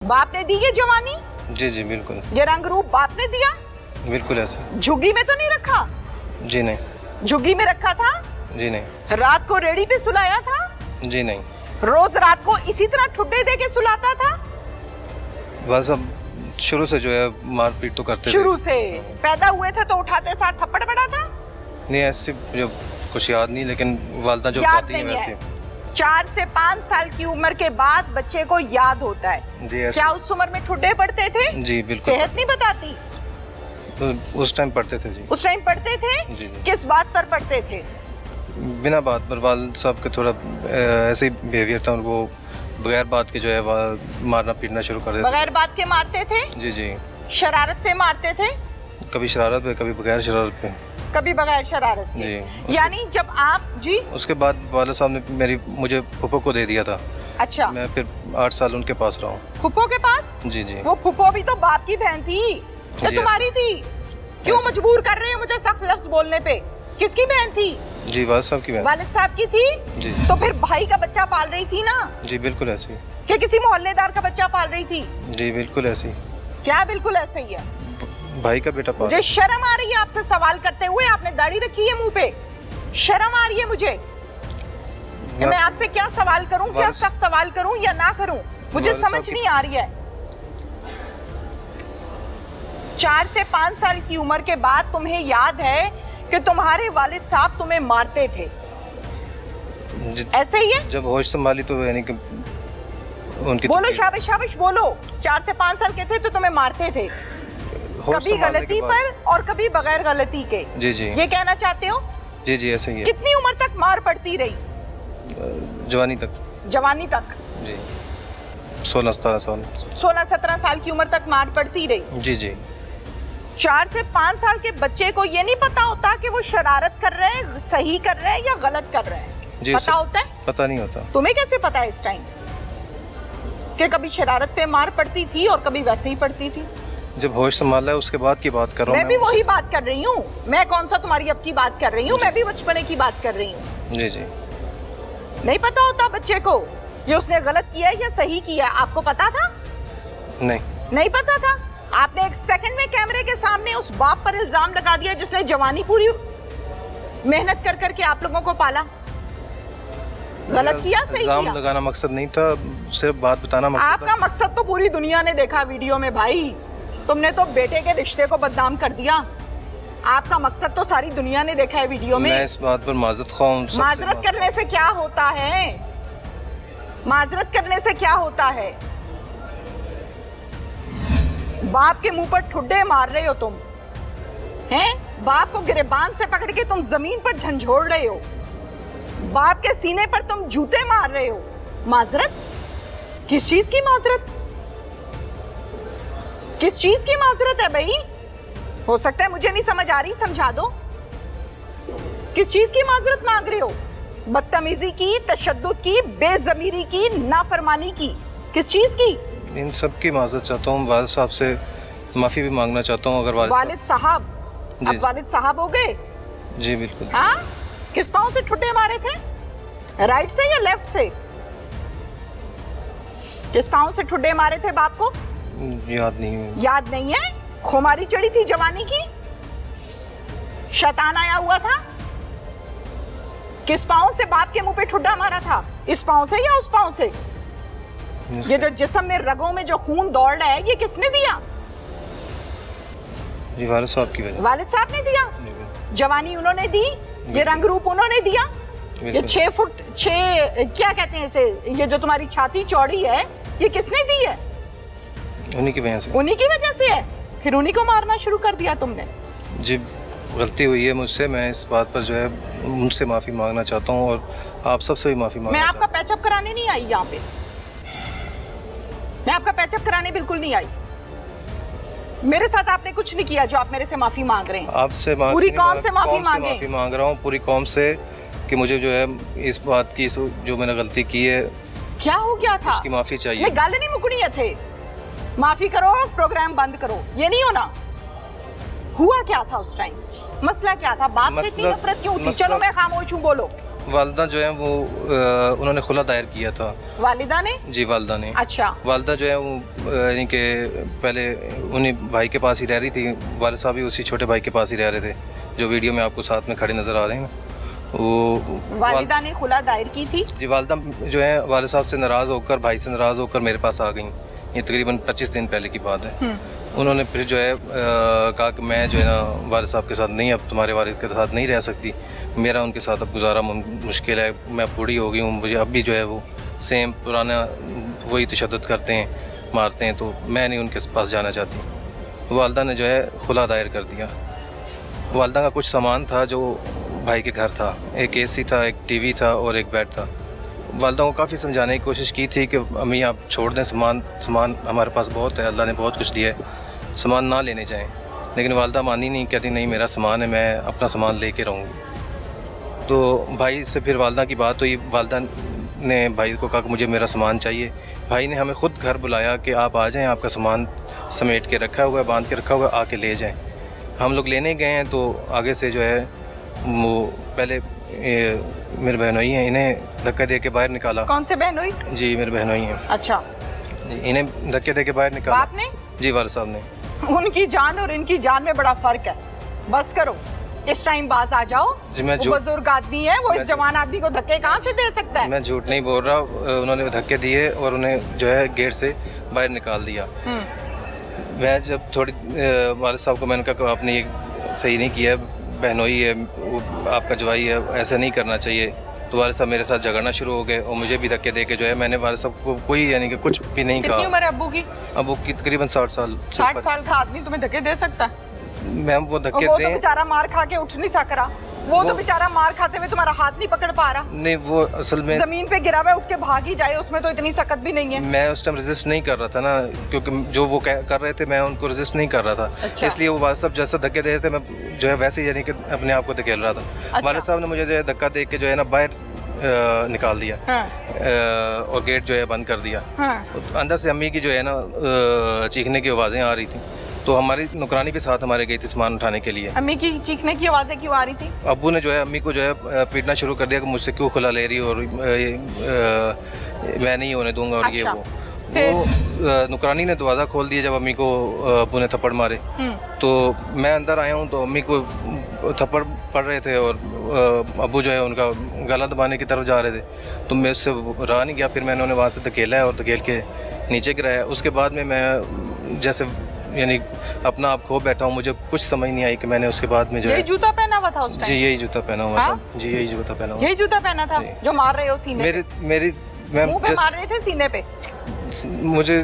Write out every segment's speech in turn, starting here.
बाप ने दी ये जवानी? जी जी बिल्कुल। ये रंग रूप बाप ने दिया? बिल्कुल ऐसा। झुग्गी में तो नहीं रखा? जी नहीं। झुग्गी में रखा था? जी नहीं। रात को रेडी पे सुलाया था? जी नहीं। रोज रात को इसी तरह ठुड्डे दे के सुलाता था? बस अब शुरू से जो है मारपीट तो करते थे। शुरू से पैदा हुए थे तो उठाते साथ थप्पड़ पड़ा था? नहीं ऐसे जो कुछ याद नहीं, लेकिन वालदा जो याद बताती है नहीं वैसे। है। 4 से 5 साल की उम्र के बाद बच्चे को याद होता है। जी ऐसे। क्या उस उम्र में ठुड्डे पड़ते थे? जी बिल्कुल। सेहत नहीं बताती? तो उस टाइम पढ़ते थे जी। उस टाइम पढ़ते थे? जी जी। किस बात पर पढ़ते थे? बिना बात पर वालिद साहब के थोड़ा ऐसे ही बिहेवियर था, उनको बगैर बात के जो है मारना पीटना शुरू कर देते। बगैर बात के मारते थे? जी जी। शरारत पे मारते थे? कभी शरारत पे, कभी बगैर शरारत पे। कभी बगैर शरारत के? जी। यानी जब आप जी उसके बाद वालिद साहब ने मुझे फुफो को दे दिया था। अच्छा, मैं फिर 8 साल उनके पास रहा हूँ। फुप्पो के पास? जी जी। वो फुप्पो भी तो बाप की बहन थी जो जी, तुम्हारी थी। क्यों ऐसे। मजबूर कर रहे हो मुझे सख्त लफ्ज बोलने पे? किसकी बहन थी? जी वालिद साहब की बहन। वालिद साहब की थी? जी। तो फिर भाई का बच्चा पाल रही थी ना? जी बिल्कुल ऐसी। कि किसी मोहल्लेदार का बच्चा पाल रही थी? जी बिल्कुल ऐसी। क्या बिल्कुल ऐसे ही है? भाई का बेटा पाल। मुझे शर्म आ रही है आपसे सवाल करते हुए। आपने दाढ़ी रखी है मुंह पे, शर्म आ रही है मुझे कि मैं आपसे क्या सवाल करूं, क्या सख्त सवाल करूं या ना करूं, मुझे समझ नहीं आ रही है। 4 से 5 साल की उम्र के बाद तुम्हें याद है कि तुम्हारे वालिद साहब तुम्हें मारते थे, ऐसे ही है? जब होश संभाली तो यानी कि उनकी बोलो, शाबाश शाबाश बोलो। 4 से 5 साल के थे तो तुम्हें मारते थे, होश कभी संभालने गलती के बाद। पर और कभी बगैर गलती के। जी जी। ये कहना चाहते हो? जी जी ऐसे ही है। कितनी उम्र तक मार पड़ती रही? जवानी तक। जवानी तक? जी 16-17 साल। 16-17 साल की उम्र तक मार पड़ती रही। जी जी। 4 से 5 साल के बच्चे को ये नहीं पता होता कि वो शरारत कर रहे हैं, सही कर रहे हैं या गलत कर रहे हैं? जी पता होता है? पता नहीं होता। तुम्हें कैसे पता है इस टाइम कि कभी शरारत पे मार पड़ती थी और कभी वैसे ही पड़ती थी? जब होश संभाला है उसके बाद की बात कर रहा हूँ। मैं भी वही बात कर रही हूँ। मैं कौन सा तुम्हारी अब की बात कर रही हूँ, मैं भी बचपने की बात कर रही हूँ। जी जी। नहीं पता होता बच्चे को ये उसने गलत किया है या सही किया है? आपको पता था? नहीं। नहीं पता था। आपने एक सेकंड में कैमरे के सामने उस बाप पर इल्जाम लगा दिया जिसने जवानी पूरी मेहनत कर करके आप लोगों को पाला। गलत किया, सही इल्जाम किया? लगाना मकसद नहीं था, सिर्फ बात बताना मकसद आपका मकसद तो पूरी दुनिया ने देखा वीडियो में भाई। तुमने तो बेटे के रिश्ते को बदनाम कर दिया। आपका मकसद तो सारी दुनिया ने देखा है वीडियो में। मैं इस बात पर माजरत ख्वाह हूं। माजरत करने से क्या होता है? माजरत करने से क्या होता है? बाप के मुंह पर ठुड्डे मार रहे हो तुम, हैं? बाप को गिरेबान से पकड़ के तुम जमीन पर झंझोड़ रहे हो, बाप के सीने पर तुम जूते मार रहे हो। माजरत? किस चीज की माजरत? किस चीज की माजरत है भाई? हो सकता है मुझे नहीं समझ आ रही, समझा दो। किस चीज की माजरत मांग रहे हो? बदतमीजी की, तशद्दुद की, बेज़मीरी की, नाफरमानी की, किस चीज की? इन सब की माजरत चाहता हूँ। वालिद साहब से माफी भी मांगना चाहता हूँ। अगर वालिद साहब, अब जी। वालिद साहब हो गए? जी बिल्कुल। हाँ? किस पांव से ठुड्डे मारे थे? राइट से या लेफ्ट से? किस पांव से ठुड्डे मारे थे बाप को? याद नहीं है। याद नहीं है? खुमारी चढ़ी थी जवानी की? शैतान आया हुआ था? किस पांव से बाप के मुंह पे ठुड्डा मारा था? इस पांव से या उस पांव से? ये जो जिस्म में, रगों में जो खून दौड़ रहा है, ये किसने दिया? जी वालिद साहब की वजह। वालिद साहब ने दिया। जवानी उन्होंने दी, ये रंग रूप उन्होंने दिया। ये 6 फुट 6 क्या कहते हैं इसे, ये जो तुम्हारी छाती चौड़ी है, ये किसने दी है? उन्हीं की वजह से। उन्हीं की वजह से है। फिर उन्हीं को मारना शुरू कर दिया तुमने। जी गलती हुई है मुझसे। मैं इस बात पर जो है उनसे माफी मांगना चाहता हूँ और आप सबसे भी माफी मांगना मैं चाहता आपका पैचअप कराने नहीं आई यहाँ पे। मैं आपका पैचअप कराने बिल्कुल नहीं आई। मेरे साथ आपने कुछ नहीं किया जो आप मेरे से माफी मांग रहे हैं। आपसे पूरी कौम से माफी मांगे। माफी मांग रहा हूँ पूरी कौम से कि मुझे जो है इस बात की जो मैंने गलती की है। क्या हो गया था? उसकी माफी चाहिए। नहीं, गल नहीं मुकनी है थे। माफी करो, प्रोग्राम बंद करो, ये नहीं होना। हुआ क्या था उस टाइम? मसला क्या था? बाप से इतनी नफरत क्यों थी? चलो मैं खामोश हूँ, बोलो। वालदा जो है वो उन्होंने खुला दायर किया था। वालिदा ने? जी वालदा ने। अच्छा। वालदा जो है वो यानी कि पहले उन्हीं भाई के पास ही रह रही थी, वालिद साहब भी उसी छोटे भाई के पास ही रह रहे थे, जो वीडियो में आपको साथ में खड़े नज़र आ रहे हैं। वो वालिदा ने खुला दायर की थी? जी। वालदा जो है वालिद साहब से नाराज़ होकर, भाई से नाराज़ होकर मेरे पास आ गई। ये तकरीबन 25 दिन पहले की बात है। उन्होंने फिर जो है कहा कि मैं जो है ना वालिद साहब के साथ नहीं, अब तुम्हारे वालिद के साथ नहीं रह सकती, मेरा उनके साथ अब गुजारा मुश्किल है, मैं बूढ़ी हो गई हूँ, मुझे अब भी जो है वो सेम पुराना वही तशद्दुद करते हैं, मारते हैं, तो मैं नहीं उनके पास जाना चाहती। वालदा ने जो है खुला दायर कर दिया। वालदा का कुछ सामान था जो भाई के घर था, एक एसी था, एक टीवी था और एक बेड था। वालदा को काफ़ी समझाने की कोशिश की थी कि अम्मी आप छोड़ दें, सामान हमारे पास बहुत है, अल्लाह ने बहुत कुछ दिया है, सामान ना लेने जाएं, लेकिन वालदा मानी नहीं, कहती नहीं मेरा सामान है, मैं अपना सामान लेके रहूँगी। तो भाई से फिर वालदा की बात हुई, वालदा ने भाई को कहा कि मुझे मेरा सामान चाहिए। भाई ने हमें ख़ुद घर बुलाया कि आप आ जाएं, आपका सामान समेट के रखा हुआ है, बांध के रखा हुआ है, आके ले जाएं। हम लोग लेने गए हैं तो आगे से जो है वो पहले मेरे बहनोई हैं, इन्हें धक्का दे के बाहर निकाला। कौन से बहनोई? जी मेरे बहनोई हैं। अच्छा। इन्हें धक्के दे के बाहर निकाला। आपने? जी वालिद साहब ने। उनकी जान और इनकी जान में बड़ा फ़र्क है, बस करो, इस टाइम बाज आ जाओ। जी मैं बुजुर्ग आदमी है, वो इस जवान आदमी को धक्के कहाँ से दे सकता है? मैं झूठ नहीं बोल रहा, उन्होंने धक्के दिए और उन्हें जो है गेट से बाहर निकाल दिया। मैं जब थोड़ी वालिद साहब को मैंने कहा कि आपने ये सही नहीं किया, बहनोई है, आपका जवाई है, ऐसा नहीं करना चाहिए, तो वालिद साहब मेरे साथ झगड़ना शुरू हो गए और मुझे भी धक्के दे के जो है मैंने वालिद साहब को कोई यानी कि कुछ भी नहीं कहा। कितनी उम्र है अब्बू की? अब्बू की तकरीबन 60 साल। 60 साल का आदमी तुम्हें धक्के दे सकता है? मैम वो धक्के वो तो बेचारा मार खा के उठ नहीं सक रहा, वो तो बेचारा मार खाते हुए तुम्हारा हाथ नहीं पकड़ पा रहा। नहीं वो असल में जमीन पे गिरा हुआ उठ के भाग ही जाए, उसमें तो इतनी सकत भी नहीं है। मैं उस टाइम रेजिस्ट नहीं कर रहा था ना, क्योंकि जो वो कर रहे थे मैं उनको रेजिस्ट नहीं कर रहा था। अच्छा। इसलिए वो वालिद साहब जैसा धक्के दे रहे थे मैं जो है वैसे यानी कि अपने आप को धकेल रहा था। अच्छा। वालिद साहब ने मुझे जो है धक्का दे के जो है ना बाहर निकाल दिया। हाँ। और गेट जो है बंद कर दिया। हाँ। अंदर से अम्मी की जो है ना चीखने की आवाज़ें आ रही थी, तो हमारी नुकरानी भी साथ हमारे गई थी सामान उठाने के लिए। अम्मी की चीखने की आवाज़ें क्यों आ रही थी? अब्बू ने जो है अम्मी को जो है पीटना शुरू कर दिया कि मुझसे क्यों खुला ले रही हो और मैं नहीं होने दूंगा और ये वो नुकरानी ने दरवाज़ा खोल दिया जब अम्मी को अब्बू ने थप्पड़ मारे। तो मैं अंदर आया हूँ तो अम्मी को थप्पड़ पड़ रहे थे और अब्बू जो है उनका गला दबाने की तरफ जा रहे थे, तो मैं उससे रहा नहीं गया, फिर मैंने उन्हें वहाँ से धकेला है और धकेल के नीचे गिराया। उसके बाद में मैं जैसे यानी अपना आप खो बैठा हूँ, मुझे कुछ समझ नहीं आई कि मैंने उसके बाद में जो है जूता पहना हुआ था उस टाइम? जी यही जूता पहना हुआ था। जी यही जूता पहना हुआ। यही जूता पहना था जो मार रहे हो सीने पे? मेरी मैम मुंह पे मार रहे थे, सीने पे? मुझे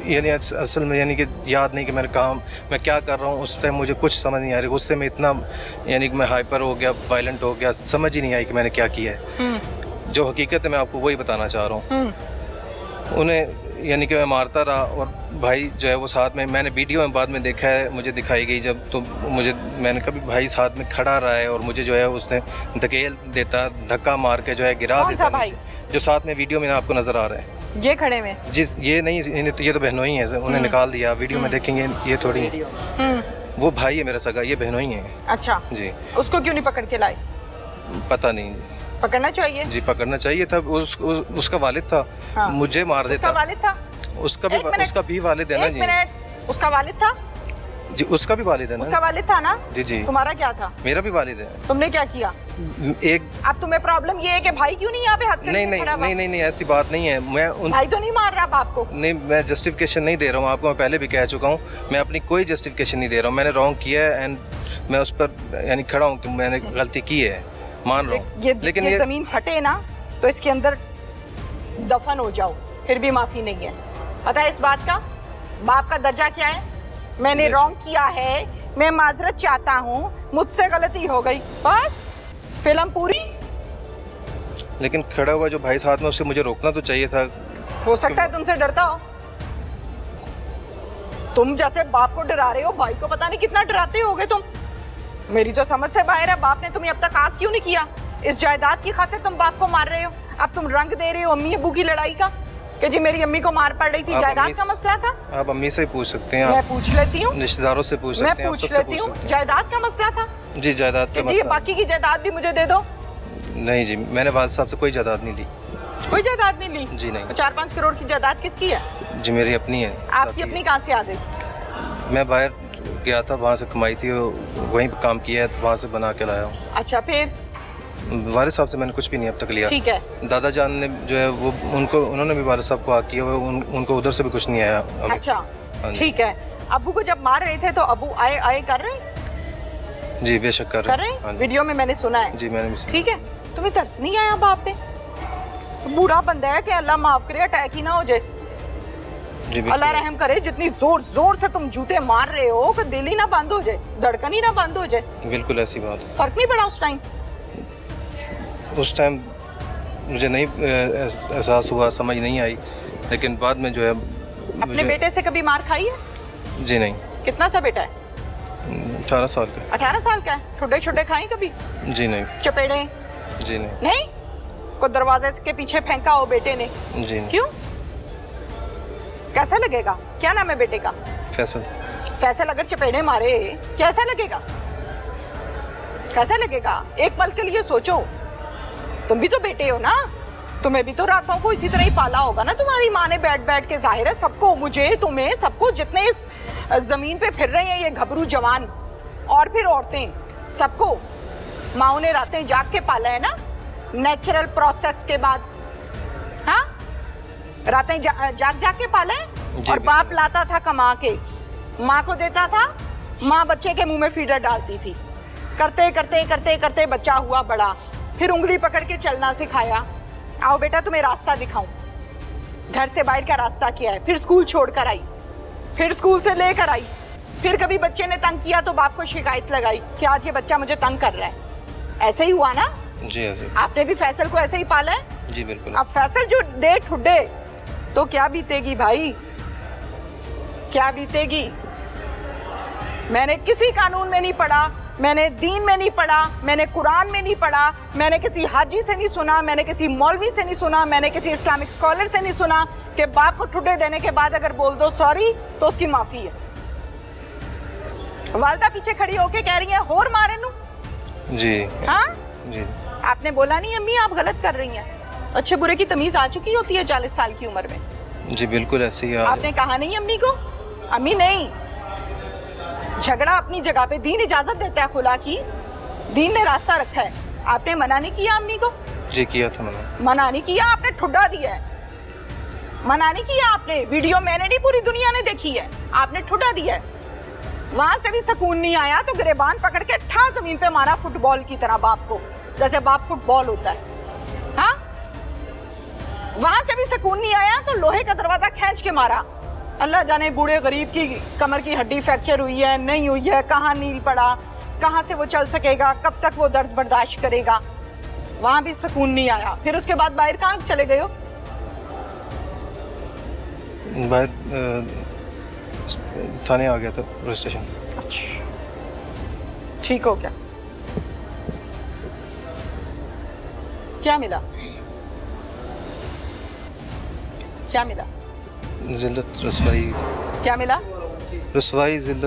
यानी असल में यानी कि याद नहीं कि मैंने कहा मैं क्या कर रहा हूँ, उस टाइम मुझे कुछ समझ नहीं आ रही, गुस्से में इतना यानी कि मैं हाइपर हो गया, वायलेंट हो गया, समझ ही नहीं आई कि मैंने क्या किया है। जो हकीकत है मैं आपको वही बताना चाह रहा हूँ। उन्हें यानी कि मैं मारता रहा और भाई जो है वो साथ में, मैंने वीडियो में बाद में देखा है, मुझे दिखाई गई जब, तो मैंने कभी भाई साथ में खड़ा रहा है और मुझे जो है उसने धकेल देता, धक्का मार के जो है गिरा देता भाई? जो साथ में वीडियो में आपको नजर आ रहा है ये खड़े में? जिस ये नहीं, ये तो बहनोई है, उन्हें निकाल दिया, वीडियो में देखेंगे ये थोड़ी वो भाई है मेरा सगा, ये बहनोई है। अच्छा जी। उसको क्यों नहीं पकड़ के लाए? पता नहीं, पकड़ना चाहिए जी, पकड़ना चाहिए था। उसका वालिद था। हाँ। मुझे मार देता। उसका वालिद था? उसका भी वालिद है ना जी। 1 मिनट, उसका वालिद था जी? उसका भी वालिद है ना? उसका वालिद था ना? जी जी। तुम्हारा क्या था? मेरा भी वालिद है। तुमने क्या किया? अब तुम्हें प्रॉब्लम ये है कि भाई क्यों नहीं यहाँ पे हाथ करके खड़ा हुआ? नहीं ऐसी बात नहीं है। मैं भाई तो नहीं मार रहा बाप को? नहीं, मैं जस्टिफिकेशन नहीं दे रहा हूँ आपको, मैं पहले भी कह चुका हूँ, मैं अपनी कोई जस्टिफिकेशन नहीं दे रहा हूँ। मैंने रॉन्ग किया है एंड मैं उस पर यानी खड़ा हूँ कि मैंने गलती की है, मान रहा हूँ। लेकिन ये जमीन फटे ना तो इसके अंदर दफन हो जाओ, फिर भी माफी नहीं है। पता है इस बात का? बाप का दर्जा क्या है? मैंने रॉन्ग किया है, मैं माजरत चाहता हूँ, मुझसे गलती हो गई, बस फिल्म पूरी। लेकिन खड़ा हुआ जो भाई साथ में, उससे मुझे रोकना तो चाहिए था। हो सकता है तुमसे डरता हो, तुम जैसे बाप को डरा रहे हो, भाई को पता नहीं कितना डराते होगे तुम। मेरी तो समझ से बाहर है, बाप ने तुम्हें अब तक आग क्यों नहीं किया? इस जायदाद की खातिर तुम बाप को मार रहे हो, अब तुम रंग दे रहे हो अम्मी अब्बू की लड़ाई का कि जी मेरी अम्मी को मार पड़ रही थी, जायदाद का मसला था। आप अम्मी से ही पूछ सकते हैं, मैं पूछ लेती हूँ, रिश्तेदारों से पूछ सकते हैं, मैं पूछ लेती हूँ। जायदाद का मसला था जी, जायदाद का मसला। बाकी की जायदाद भी मुझे दे दो। नहीं जी, मैंने वालिद साहब से कोई जायदाद नहीं ली। कोई जायदाद नहीं ली? जी नहीं। तो 4-5 करोड़ की जायदाद किसकी है? जी मेरी अपनी है। आपकी अपनी कहाँ से आ गई? मैं बाहर गया था, वहाँ से कमाई थी, वहीं पे काम किया है, तो वहाँ से बना के लाया हूँ। अच्छा, फिर? वालिद साहब से मैंने कुछ भी नहीं अब तक लिया। ठीक है। दादा जान ने जो है वो उन्होंने भी वालिद साहब को हक किया, उनको उधर से भी कुछ नहीं आया अभी। अच्छा, हाँ जी। ठीक है। अबू को जब मार रहे थे तो अबू आए कर रहे हैं? जी बेशक कर रहे हाँ हैं? जी। वीडियो में मैंने सुना है। जी मैंने भी सुना। ठीक है। तुम्हें तरस नहीं आया बाप पे? बूढ़ा बंदा है कि अल्लाह माफ करे अटैक ही ना हो जाए। जी अल्लाह रहम करे, जितनी जोर जोर से तुम जूते मार रहे हो कि दिल ही ना बंद हो जाए, धड़कन ही ना बंद हो जाए। बिल्कुल ऐसी बात है। फर्क नहीं पड़ा उस टाइम? उस टाइम मुझे नहीं एहसास हुआ, समझ नहीं आई, लेकिन बाद में जो है अपने बेटे से कभी मार खाई है? जी नहीं। कितना सा बेटा है? 18 साल का। 18 साल का है? ठुड्डे छुड्डे खाए कभी? जी नहीं। चपेड़े? जी नहीं। नहीं? को दरवाजे के पीछे फेंका हो बेटे ने? जी नहीं। क्यों? कैसा लगेगा? क्या नाम है बेटे का? फैसल। फैसल अगर चपेड़े मारे कैसा लगेगा? कैसा लगेगा? एक पल के लिए सोचो, तुम भी तो बेटे हो ना, तुम्हें भी तो रातों को इसी तरह ही पाला होगा ना तुम्हारी माँ ने बैठ बैठ के। जाहिर है सबको, मुझे, तुम्हें, सबको, जितने इस जमीन पे फिर रहे हैं ये घबरू जवान और फिर औरतें, सबको माओ ने रातें जाग के पाला है ना, नेचुरल प्रोसेस के बाद। हाँ, रातें जाग जाग के पाला है। और बाप लाता था कमा के, माँ को देता था, माँ बच्चे के मुंह में फीडर डालती थी। करते करते करते करते बच्चा हुआ बड़ा, फिर उंगली पकड़ के चलना सिखाया। आओ बेटा तुम्हें रास्ता दिखाऊं, घर से बाहर का रास्ता क्या है। फिर स्कूल छोड़कर आई, फिर स्कूल से लेकर आई, फिर कभी बच्चे ने तंग किया तो बाप को शिकायत लगाई कि आज ये बच्चा मुझे तंग कर रहा है। ऐसे ही हुआ ना? जी ऐसे। आपने भी फैसल को ऐसे ही पाला है? जी बिल्कुल। अब फैसल जो दे ठुड्डे तो क्या बीतेगी भाई, क्या बीतेगी? मैंने किसी कानून में नहीं पढ़ा, मैंने दीन में नहीं पढ़ा, मैंने कुरान में नहीं पढ़ा, मैंने किसी हाजी से नहीं सुना, मैंने किसी मौलवी से नहीं सुना, मैंने किसी इस्लामिक स्कॉलर से नहीं सुना कि बाप को ठुड्डे देने के बाद अगर बोल दो सॉरी तो उसकी माफी है। वालदा पीछे खड़ी होके कह रही है होर मारे नू। जी हाँ जी। आपने बोला नहीं अम्मी आप गलत कर रही हैं? अच्छे बुरे की तमीज आ चुकी होती है 40 साल की उम्र में। जी बिल्कुल ऐसे ही। आपने कहा नहीं अम्मी को? अम्मी नहीं, झगड़ा अपनी जगह पे, दीन इजाजत देता है खुला की, दीन ने रास्ता रखा है। आपने मना नहीं किया अम्मी को? जी किया था मैंने। मना नहीं किया, आपने ठुड्डा दिया है। मना नहीं किया आपने, वीडियो मैंने नहीं पूरी दुनिया ने देखी है, आपने ठुड्डा दिया है। वहां से भी सुकून नहीं आया तो गिरेबान पकड़ के ठा जमीन पे मारा फुटबॉल की तरह बाप को, जैसे बाप फुटबॉल होता है। हाँ, वहां से भी सुकून नहीं आया तो लोहे का दरवाजा खींच के मारा। अल्लाह जाने बूढ़े गरीब की कमर की हड्डी फ्रैक्चर हुई है नहीं हुई है, कहाँ नील पड़ा, कहाँ से वो चल सकेगा, कब तक वो दर्द बर्दाश्त करेगा। वहां भी सुकून नहीं आया। फिर उसके बाद बाहर कहाँ चले गए हो? बाहर थाने आ गया था, पुलिस स्टेशन। अच्छा, ठीक हो गया? क्या मिला? क्या मिला? जिल्लत, रसवाई। क्या मिला? रसवाई, जिल्लत।